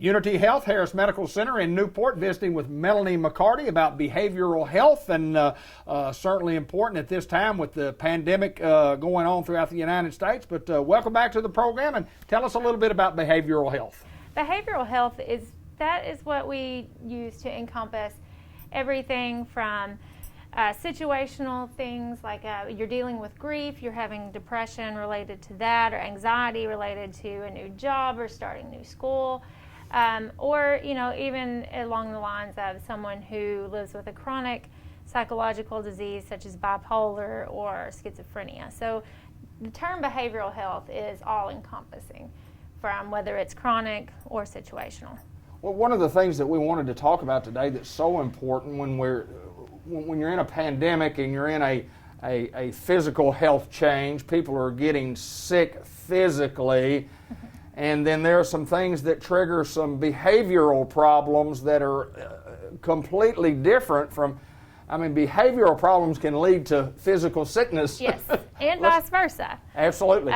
Unity Health, Harris Medical Center in Newport, visiting with Melanie McCarty about behavioral health, and certainly important at this time with the pandemic going on throughout the United States. But welcome back to the program, and tell us a little bit about behavioral health. Behavioral health is what we use to encompass everything from situational things like you're dealing with grief, you're having depression related to that, or anxiety related to a new job or starting new school. Or, even along the lines of someone who lives with a chronic psychological disease such as bipolar or schizophrenia. So the term behavioral health is all-encompassing, from whether it's chronic or situational. Well, one of the things that we wanted to talk about today that's so important when you're in a pandemic and you're in a physical health change, people are getting sick physically. And then there are some things that trigger some behavioral problems that are completely different from, behavioral problems can lead to physical sickness. Yes, and vice versa. Absolutely.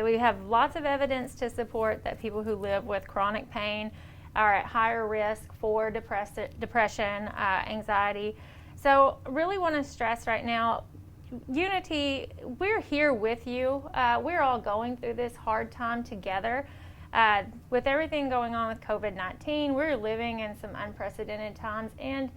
We have lots of evidence to support that people who live with chronic pain are at higher risk for depression, anxiety. So really want to stress right now, Unity, we're here with you. We're all going through this hard time together. With everything going on with COVID-19, we're living in some unprecedented times, and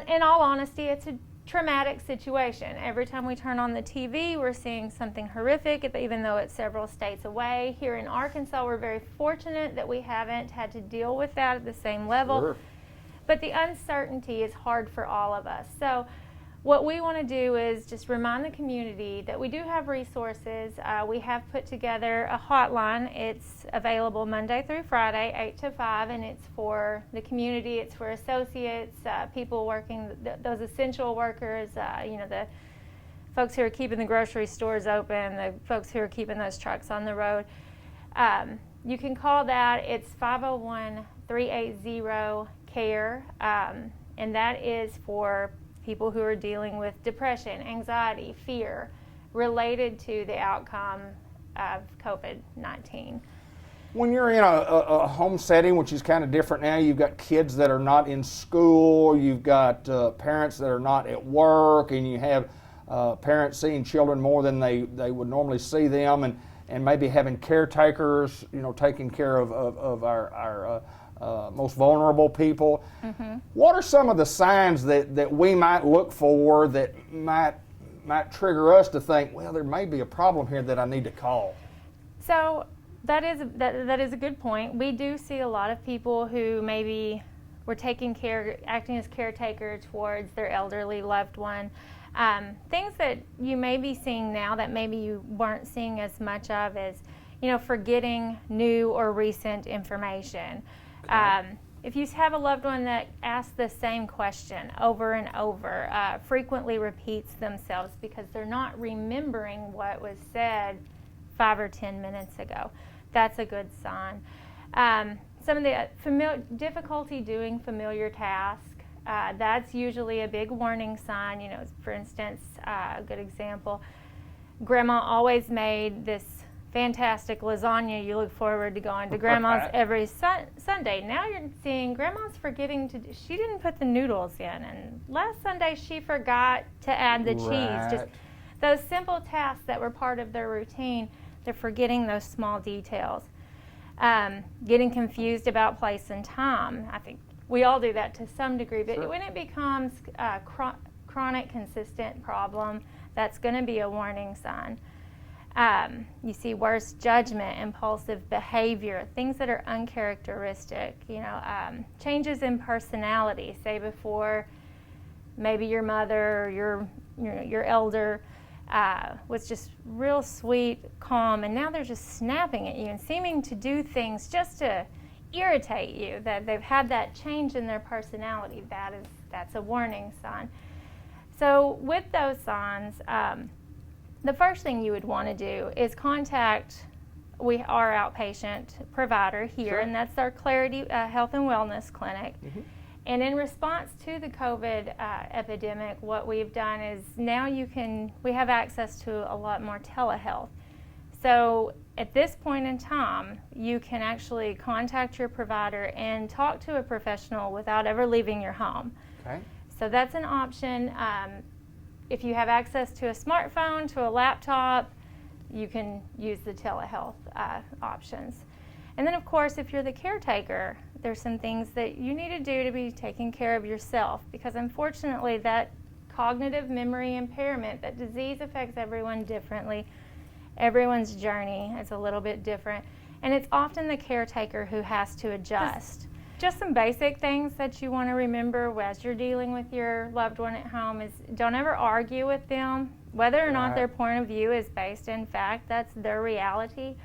in all honesty, it's a traumatic situation. Every time we turn on the TV, we're seeing something horrific, even though it's several states away. Here in Arkansas, we're very fortunate that we haven't had to deal with that at the same level. Sure. But the uncertainty is hard for all of us. So what we want to do is just remind the community that we do have resources. We have put together a hotline. It's available Monday through Friday, 8 to 5, and it's for the community. It's for associates, people working, those essential workers, the folks who are keeping the grocery stores open, the folks who are keeping those trucks on the road. You can call that. It's 501-380-CARE, and that is for people who are dealing with depression, anxiety, fear related to the outcome of COVID-19. When you're in a home setting, which is kind of different now, you've got kids that are not in school, you've got parents that are not at work, and you have parents seeing children more than they would normally see them, and maybe having caretakers, taking care of our most vulnerable people. Mm-hmm. What are some of the signs that we might look for that might trigger us to think, well, there may be a problem here that I need to call? So that is a good point. We do see a lot of people who maybe were acting as caretaker towards their elderly loved one. Things that you may be seeing now that maybe you weren't seeing as much of is, forgetting new or recent information. If you have a loved one that asks the same question over and over, frequently repeats themselves because they're not remembering what was said 5 or 10 minutes ago, that's a good sign. Some of the difficulty doing familiar tasks, that's usually a big warning sign. For instance, a good example, Grandma always made this fantastic lasagna. You look forward to going to Grandma's every Sunday. Now you're seeing Grandma's forgetting she didn't put the noodles in, and last Sunday she forgot to add the cheese. Just those simple tasks that were part of their routine, they're forgetting those small details. Getting confused about place and time. I think we all do that to some degree, but Sure. When it becomes a chronic, consistent problem, that's going to be a warning sign. You see worse judgment, impulsive behavior, things that are uncharacteristic, changes in personality. Say before, maybe your mother or your elder was just real sweet, calm, and now they're just snapping at you and seeming to do things just to irritate you, that they've had that change in their personality. That's a warning sign. So with those signs, the first thing you would want to do is contact our outpatient provider here, Sure. and that's our Clarity Health and Wellness Clinic. Mm-hmm. And in response to the COVID epidemic, what we've done is now we have access to a lot more telehealth. So at this point in time, you can actually contact your provider and talk to a professional without ever leaving your home. Okay. So that's an option. If you have access to a smartphone, to a laptop, you can use the telehealth options. And then, of course, if you're the caretaker, there's some things that you need to do to be taking care of yourself, because unfortunately that cognitive memory impairment, that disease affects everyone differently. Everyone's journey is a little bit different, and it's often the caretaker who has to adjust. Just some basic things that you want to remember as you're dealing with your loved one at home is don't ever argue with them, whether or not their point of view is based in fact, that's their reality.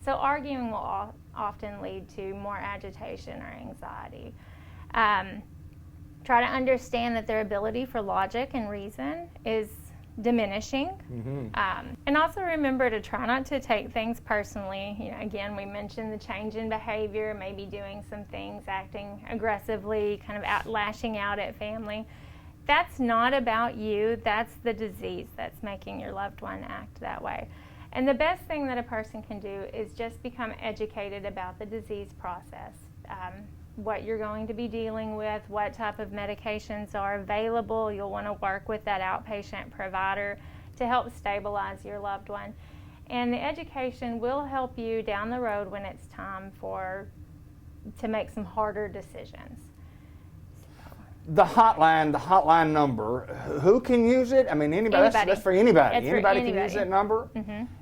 So arguing will often lead to more agitation or anxiety. Try to understand that their ability for logic and reason is diminishing. And also remember to try not to take things personally. You know, again, we mentioned the change in behavior, maybe doing some things, acting aggressively, kind of lashing out at family. That's not about you, that's the disease that's making your loved one act that way. And the best thing that a person can do is just become educated about the disease process, what you're going to be dealing with, what type of medications are available. You'll want to work with that outpatient provider to help stabilize your loved one. And the education will help you down the road when it's time to make some harder decisions. The hotline number, who can use it? I mean, anybody. That's for anybody. Anybody can use that number.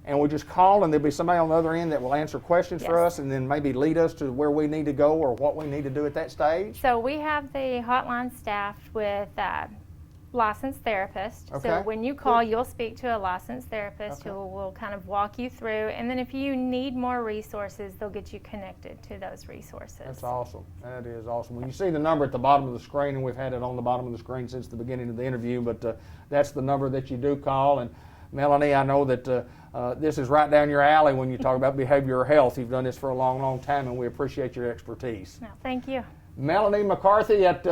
And we just call, and there'll be somebody on the other end that will answer questions for us, and then maybe lead us to where we need to go or what we need to do at that stage. So we have the hotline staffed with licensed therapists. Okay. So when you call, you'll speak to a licensed therapist who will kind of walk you through, and then if you need more resources, they'll get you connected to those resources. That's awesome. That is awesome. When you see the number at the bottom of the screen, and we've had it on the bottom of the screen since the beginning of the interview, but that's the number that you do call. And Melanie, I know that this is right down your alley when you talk about behavioral health. You've done this for a long, long time, and we appreciate your expertise. No, thank you. Melanie McCarthy at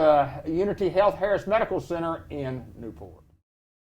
Unity Health Harris Medical Center in Newport.